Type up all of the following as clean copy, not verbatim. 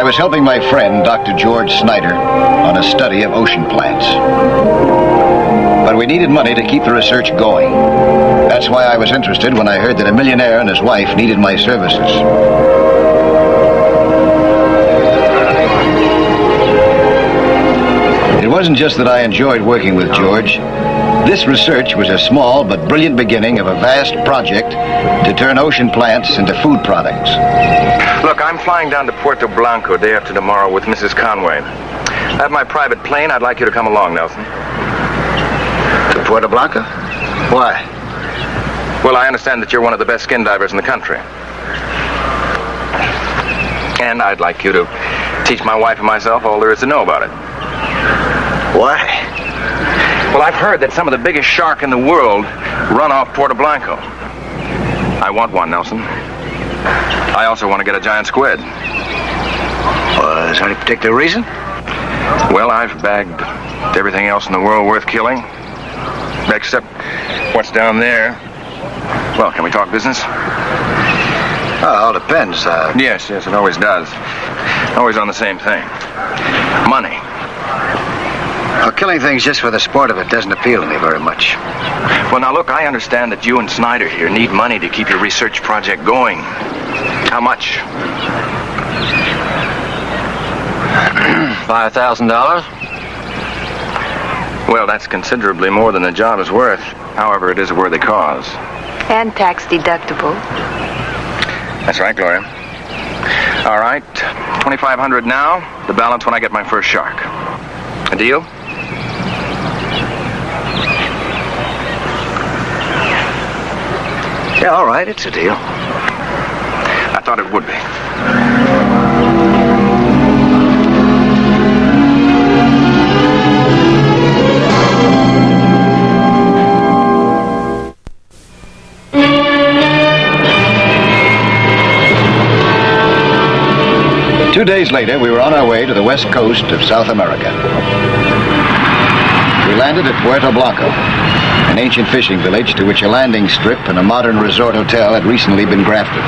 was helping my friend, Dr. George Snyder, on a study of ocean plants. But we needed money to keep the research going. That's why I was interested when I heard that a millionaire and his wife needed my services. It wasn't just that I enjoyed working with George. This research was a small but brilliant beginning of a vast project to turn ocean plants into food products. Look, I'm flying down to Puerto Blanco day after tomorrow with Mrs. Conway. I have my private plane. I'd like you to come along, Nelson. To Puerto Blanco? Why? Well, I understand that you're one of the best skin divers in the country. And I'd like you to teach my wife and myself all there is to know about it. Why? Well, I've heard that some of the biggest shark in the world run off Puerto Blanco. I want one, Nelson. I also want to get a giant squid. Is there any particular reason? Well, I've bagged everything else in the world worth killing. Except what's down there. Well, can we talk business? Oh, it all depends. Yes, it always does. Always on the same thing. Money. Well, killing things just for the sport of it doesn't appeal to me very much. Well, now, look, I understand that you and Snyder here need money to keep your research project going. How much? $5,000? Well, that's considerably more than the job is worth. However, it is a worthy cause. And tax deductible. That's right, Gloria. All right, $2,500 now. The balance when I get my first shark. A deal? Yeah, all right, it's a deal. I thought it would be. 2 days later, we were on our way to the west coast of South America. We landed at Puerto Blanco, an ancient fishing village to which a landing strip and a modern resort hotel had recently been grafted.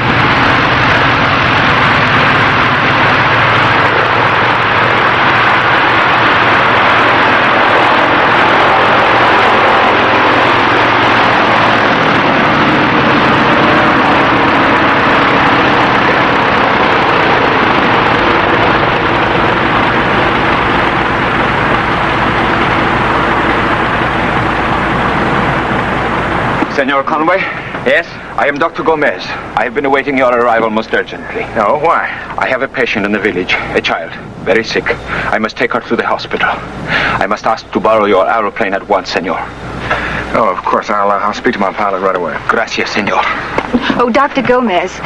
Senor Conway? Yes? I am Dr. Gomez. I have been awaiting your arrival most urgently. Oh, why? I have a patient in the village, a child, very sick. I must take her to the hospital. I must ask to borrow your aeroplane at once, senor. Oh, of course. I'll speak to my pilot right away. Gracias, senor. Oh, Dr. Gomez,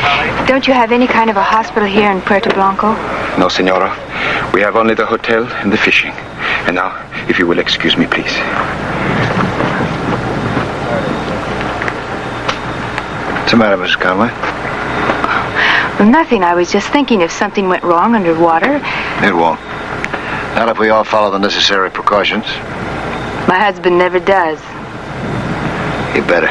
don't you have any kind of a hospital here in Puerto Blanco? No, senora. We have only the hotel and the fishing. And now, if you will excuse me, please. What's the matter, Mrs. Conway? Well, nothing. I was just thinking if something went wrong underwater. It won't. Not if we all follow the necessary precautions. My husband never does. You better.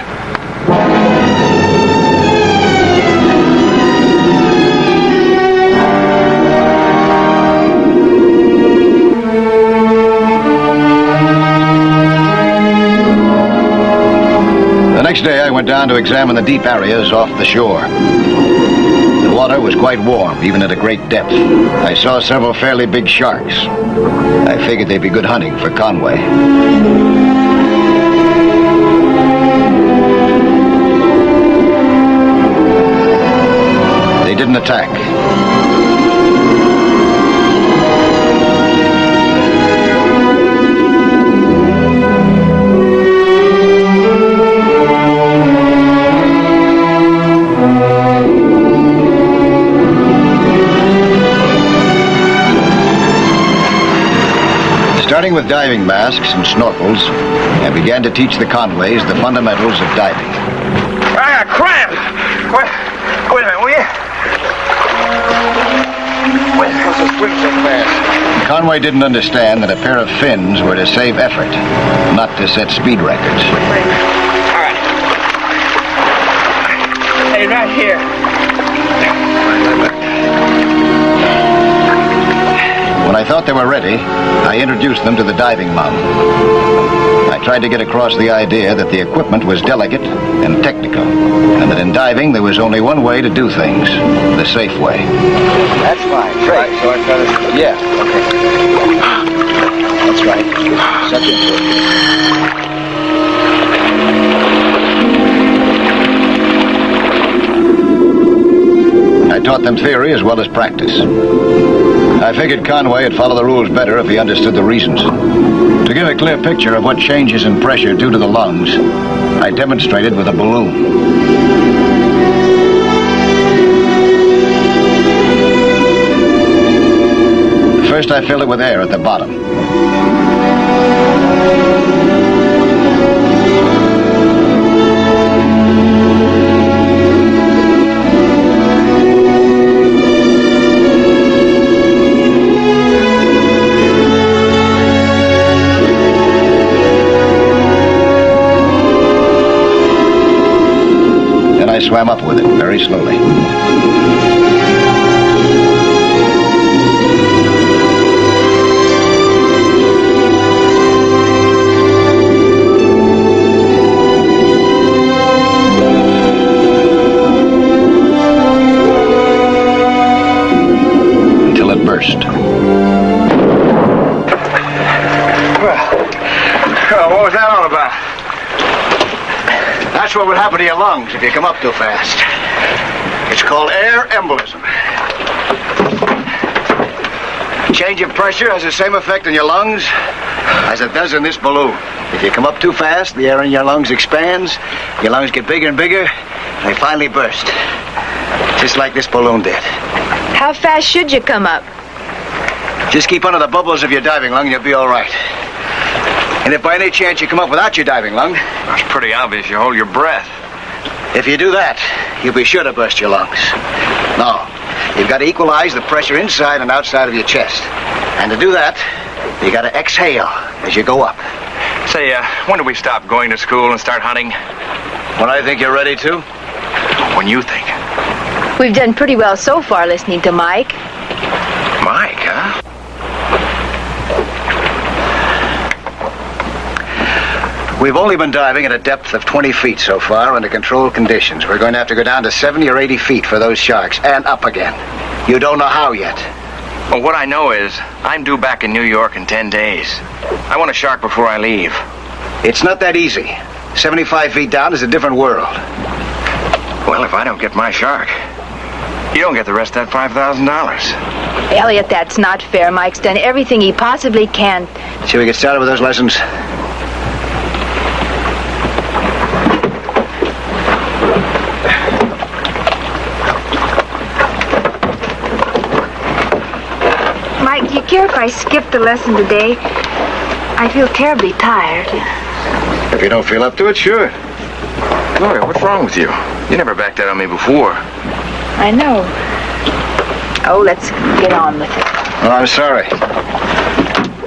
The next day, I went down to examine the deep areas off the shore. The water was quite warm, even at a great depth. I saw several fairly big sharks. I figured they'd be good hunting for Conway. They didn't attack. Starting with diving masks and snorkels, I began to teach the Conways the fundamentals of diving. Ah, cramp! Wait a minute, will you? Why are you supposed to swim so fast? Conway didn't understand that a pair of fins were to save effort, not to set speed records. All right. Hey, right here. When I thought they were ready, I introduced them to the diving lung. I tried to get across the idea that the equipment was delicate and technical, and that in diving there was only one way to do things, the safe way. That's fine. Right. So I got it. Yeah. Okay. That's right. Suck into it. I taught them theory as well as practice. I figured Conway would follow the rules better if he understood the reasons. To give a clear picture of what changes in pressure do to the lungs, I demonstrated with a balloon. First, I filled it with air at the bottom. Then I swam up with it very slowly. Burst. Well, what was that all about? That's what would happen to your lungs if you come up too fast. It's called air embolism. Change of pressure has the same effect on your lungs as it does in this balloon. If you come up too fast, the air in your lungs expands, your lungs get bigger and bigger, and they finally burst. Just like this balloon did. How fast should you come up? Just keep under the bubbles of your diving lung and you'll be all right. And if by any chance you come up without your diving lung... It's pretty obvious you hold your breath. If you do that, you'll be sure to burst your lungs. No, you've got to equalize the pressure inside and outside of your chest. And to do that, you got to exhale as you go up. Say, when do we stop going to school and start hunting? When I think you're ready to. When you think. We've done pretty well so far listening to Mike. Mike, huh? We've only been diving at a depth of 20 feet so far under controlled conditions. We're going to have to go down to 70 or 80 feet for those sharks, and up again. You don't know how yet. Well, what I know is I'm due back in New York in 10 days. I want a shark before I leave. It's not that easy. 75 feet down is a different world. Well, if I don't get my shark, you don't get the rest of that $5,000. Elliot, that's not fair. Mike's done everything he possibly can. Shall we get started with those lessons? Mike, do you care if I skip the lesson today? I feel terribly tired. If you don't feel up to it, sure. Gloria, what's wrong with you? You never backed out on me before. I know. Oh, let's get on with it. Well, I'm sorry.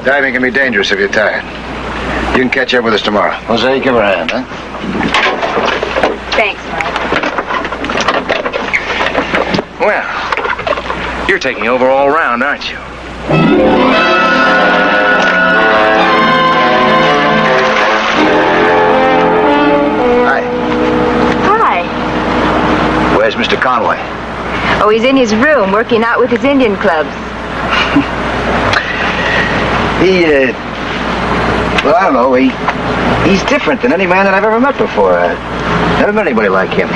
Diving can be dangerous if you're tired. You can catch up with us tomorrow. Jose, give her a hand, huh? Thanks, Mike. Well, you're taking over all round, aren't you? Hi. Hi. Where's Mr. Conway? Oh, he's in his room working out with his Indian clubs. Well, I don't know. He's different than any man that I've ever met before. Never met anybody like him.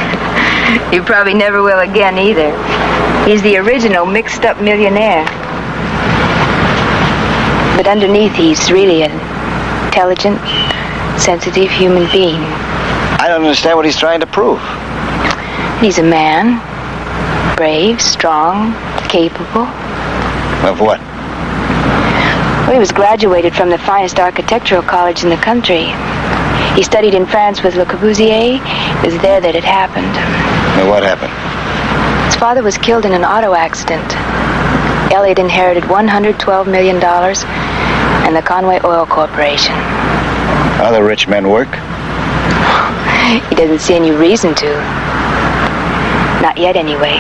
You probably never will again either. He's the original mixed-up millionaire. But underneath, he's really an intelligent, sensitive human being. I don't understand what he's trying to prove. He's a man. Brave, strong, capable. Of what? Well, he was graduated from the finest architectural college in the country. He studied in France with Le Corbusier. It was there that it happened. Well, what happened? His father was killed in an auto accident. Elliot inherited $112 million and the Conway Oil Corporation. Other rich men work? He doesn't see any reason to. Not yet, anyway.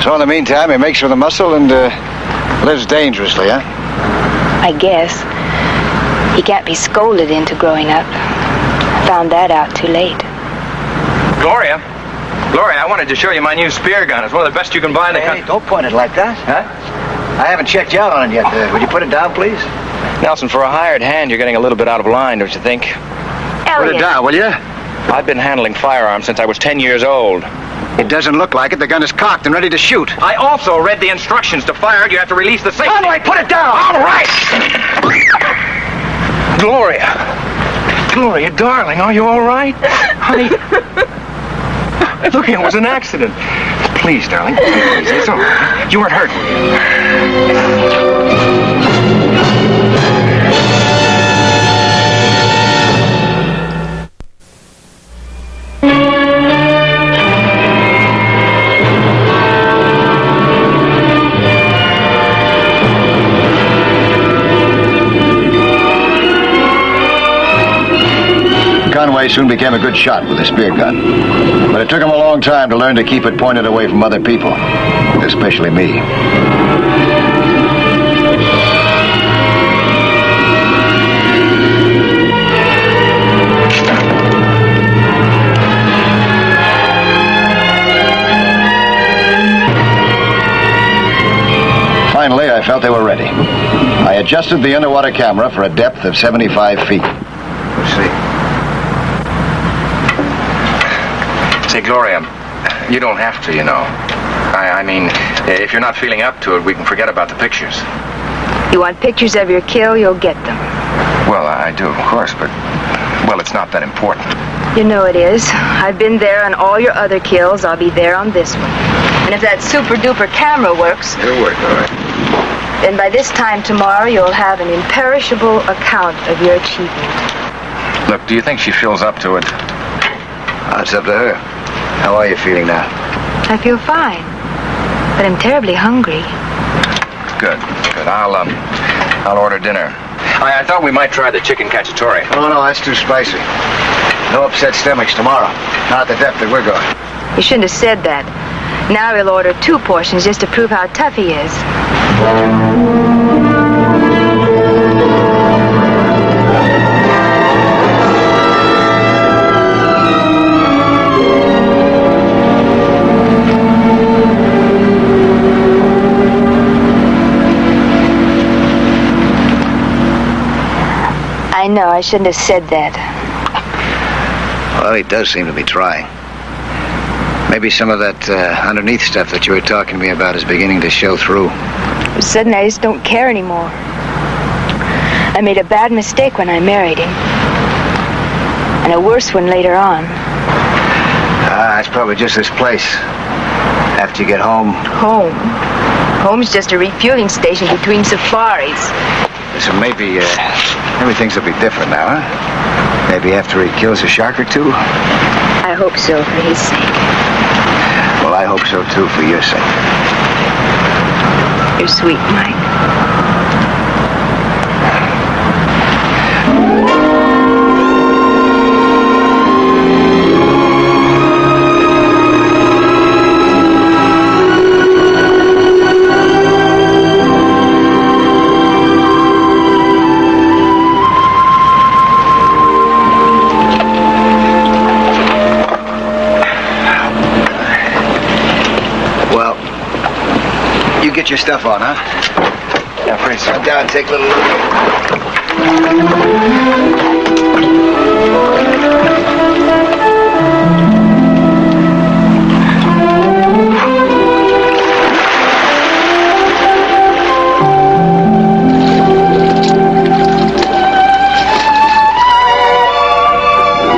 So in the meantime, he makes for the muscle and Lives dangerously, huh? I guess. He can't be scolded into growing up. Found that out too late. Gloria, I wanted to show you my new spear gun. It's one of the best you can buy in the country. Hey, don't point it like that. Huh? I haven't checked you out on it yet. Would you put it down, please? Nelson, for a hired hand, you're getting a little bit out of line, don't you think? Put it down, will you? I've been handling firearms since I was 10 years old. It doesn't look like it. The gun is cocked and ready to shoot. I also read the instructions to fire it. You have to release the safety. Conway, put it down! All right! Gloria, darling, are you all right? Honey, look, it was an accident. Please, darling, please, it's all right. You weren't hurt, were you? Conway soon became a good shot with a spear gun, but it took him a long time to learn to keep it pointed away from other people, especially me. Finally, I felt they were ready. I adjusted the underwater camera for a depth of 75 feet. Let's see. Say, Gloria, you don't have to, you know. I mean, if you're not feeling up to it, we can forget about the pictures. You want pictures of your kill, you'll get them. Well, I do, of course, but, well, it's not that important. You know it is. I've been there on all your other kills. I'll be there on this one. And if that super-duper camera works... It'll work, all right. Then by this time tomorrow, you'll have an imperishable account of your achievement. Look, do you think she feels up to it? It's up to her. How are you feeling now? I feel fine, but I'm terribly hungry. Good. I'll order dinner. I thought we might try the chicken cacciatore. Oh, no, that's too spicy. No upset stomachs tomorrow. Not at the depth that we're going. You shouldn't have said that. Now he'll order 2 portions just to prove how tough he is. I know, I shouldn't have said that. Well, he does seem to be trying. Maybe some of that underneath stuff that you were talking to me about is beginning to show through. Suddenly, I just don't care anymore. I made a bad mistake when I married him. And a worse one later on. It's probably just this place. After you get home. Home? Home's just a refueling station between safaris. So maybe things will be different now, huh? Maybe after he kills a shark or two? I hope so, for his sake. Well, I hope so, too, for your sake. You're sweet, Mike. Get your stuff on, huh? Yeah, please. Sit down and take a little look.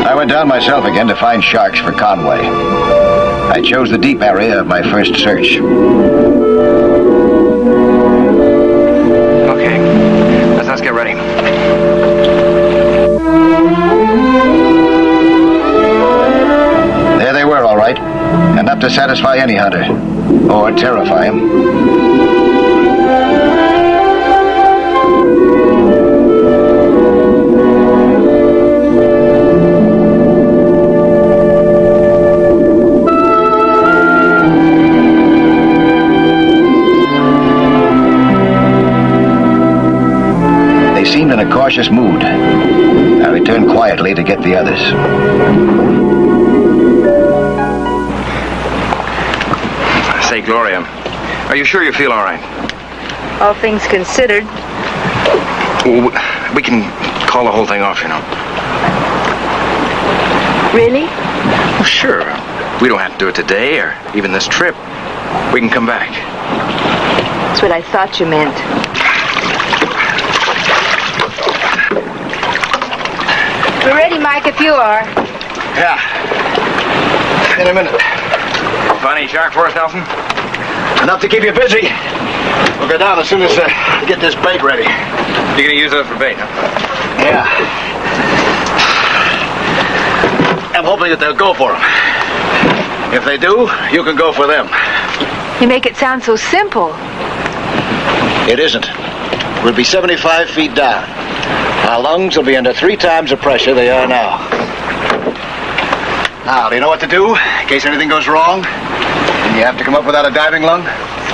I went down myself again to find sharks for Conway. I chose the deep area of my first search. Let's get ready. There they were, all right. Enough to satisfy any hunter. Or terrify him. cautious mood. I returned quietly to get the others. Say, Gloria, are you sure you feel all right? All things considered. We can call the whole thing off, you know. Really? Well, sure. We don't have to do it today or even this trip. We can come back. That's what I thought you meant. We're ready, Mike, if you are. Yeah. In a minute. Find any shark for us, Nelson? Enough to keep you busy. We'll go down as soon as we get this bait ready. You're gonna use those for bait, huh? Yeah. I'm hoping that they'll go for them. If they do, you can go for them. You make it sound so simple. It isn't. We'll be 75 feet down. Our lungs will be under 3 times the pressure they are now. Now, do you know what to do in case anything goes wrong? And you have to come up without a diving lung?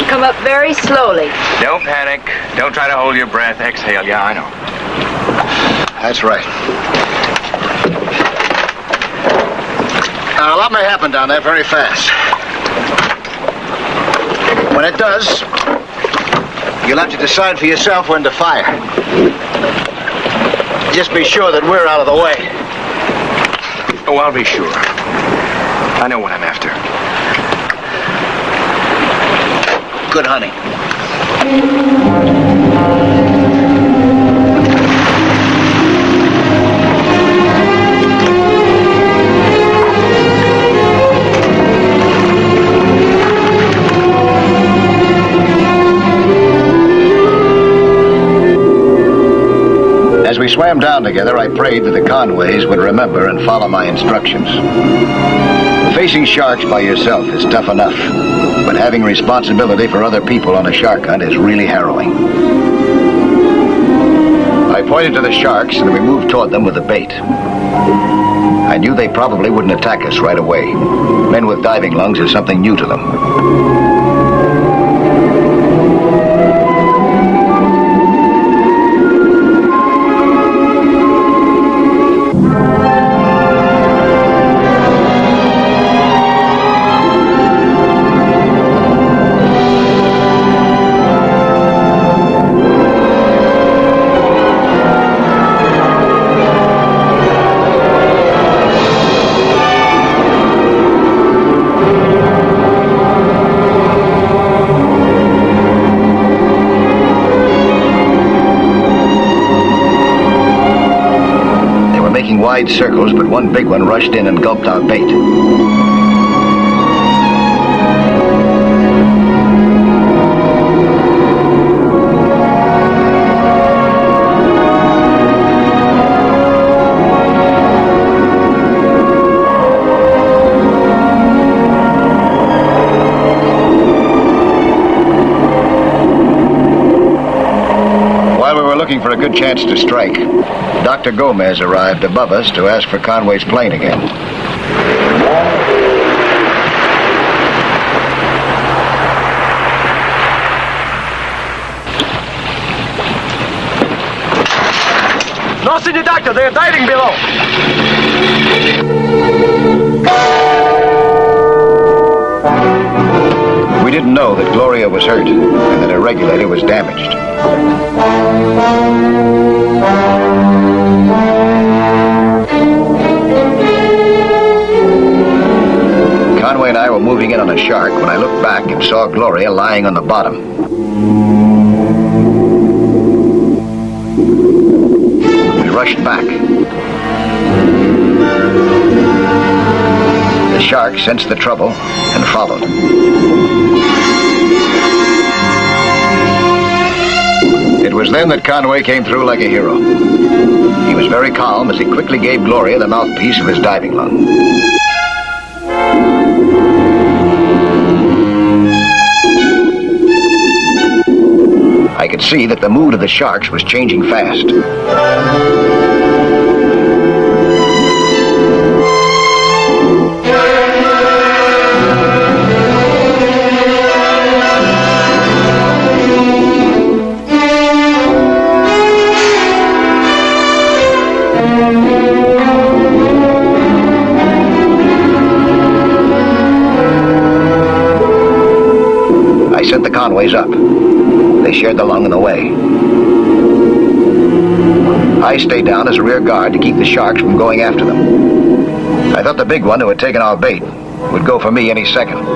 Come up very slowly. Don't panic. Don't try to hold your breath. Exhale. Yeah, I know. That's right. Now, a lot may happen down there very fast. When it does, you'll have to decide for yourself when to fire. Just be sure that we're out of the way. Oh, I'll be sure. I know what I'm after. Good hunting. As we swam down together, I prayed that the Conways would remember and follow my instructions. Facing sharks by yourself is tough enough, but having responsibility for other people on a shark hunt is really harrowing. I pointed to the sharks and we moved toward them with the bait. I knew they probably wouldn't attack us right away. Men with diving lungs is something new to them. Wide circles, but one big one rushed in and gulped our bait. While we were looking for a good chance to strike, Dr. Gomez arrived above us to ask for Conway's plane again. No, Senior Doctor, they're diving below. We didn't know that Gloria was hurt and that her regulator was damaged. Conway and I were moving in on a shark when I looked back and saw Gloria lying on the bottom. We rushed back. The shark sensed the trouble and followed. It was then that Conway came through like a hero. He was very calm as he quickly gave Gloria the mouthpiece of his diving lung. I could see that the mood of the sharks was changing fast. I sent the Conways up. They shared the lung and the way. I stayed down as a rear guard to keep the sharks from going after them. I thought the big one who had taken our bait would go for me any second.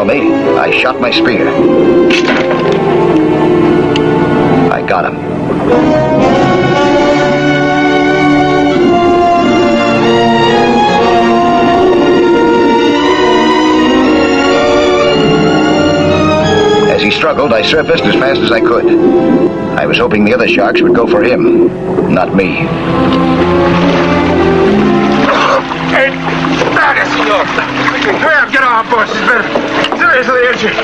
I shot my spear. I got him. As he struggled, I surfaced as fast as I could. I was hoping the other sharks would go for him, not me. Hey, senor. Hurry up, get off, boss. He's been seriously injured.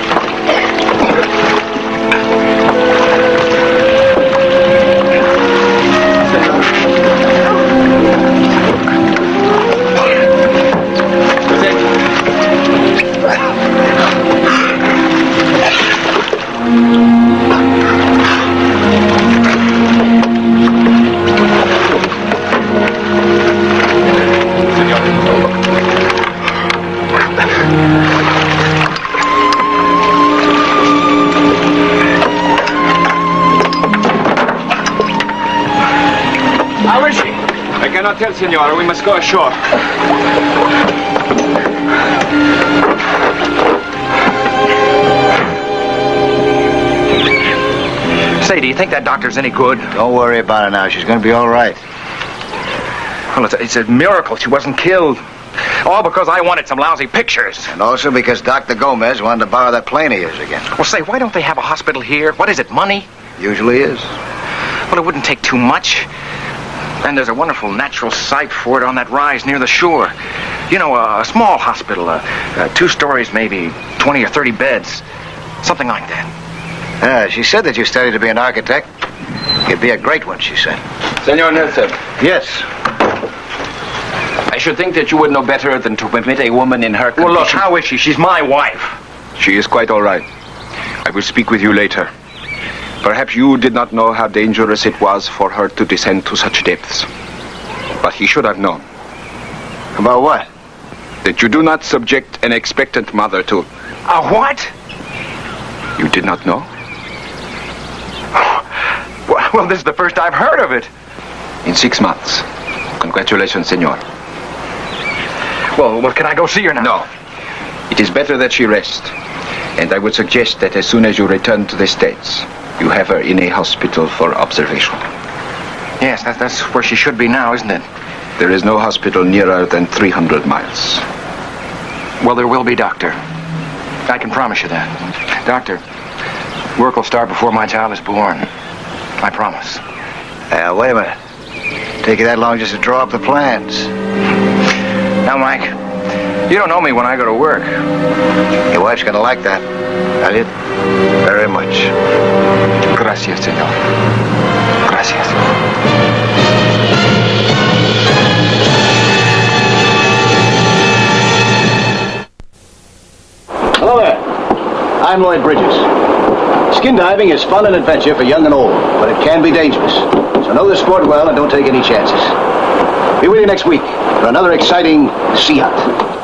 I cannot tell, senora. We must go ashore. Say, do you think that doctor's any good? Don't worry about it now. She's going to be all right. Well, it's a miracle she wasn't killed. All because I wanted some lousy pictures. And also because Dr. Gomez wanted to borrow that plane of yours again. Well, say, why don't they have a hospital here? What is it, money? Usually is. Well, it wouldn't take too much. And there's a wonderful natural site for it on that rise near the shore. You know, a small hospital, 2 stories, maybe 20 or 30 beds. Something like that. She said that you studied to be an architect. You'd be a great one, she said. Senor Nelson, Yes. I should think that you would know better than to permit a woman in her condition. Well, look, how is she? She's my wife. She is quite all right. I will speak with you later. Perhaps you did not know how dangerous it was for her to descend to such depths. But he should have known. About what? That you do not subject an expectant mother to... A what? You did not know? Well, this is the first I've heard of it. In 6 months. Congratulations, senor. Well, can I go see her now? No. It is better that she rest. And I would suggest that as soon as you return to the States, you have her in a hospital for observation. Yes, that's where she should be now, isn't it? There is no hospital nearer than 300 miles. Well, there will be, Doctor. I can promise you that. Doctor, work will start before my child is born. I promise. Wait a minute. Take you that long just to draw up the plans. Now, Mike, you don't know me when I go to work. Your wife's gonna like that. Elliot, very much. Gracias, senor. Gracias. Hello there. I'm Lloyd Bridges. Skin diving is fun and adventure for young and old, but it can be dangerous. So know the sport well and don't take any chances. Be with you next week for another exciting sea hunt.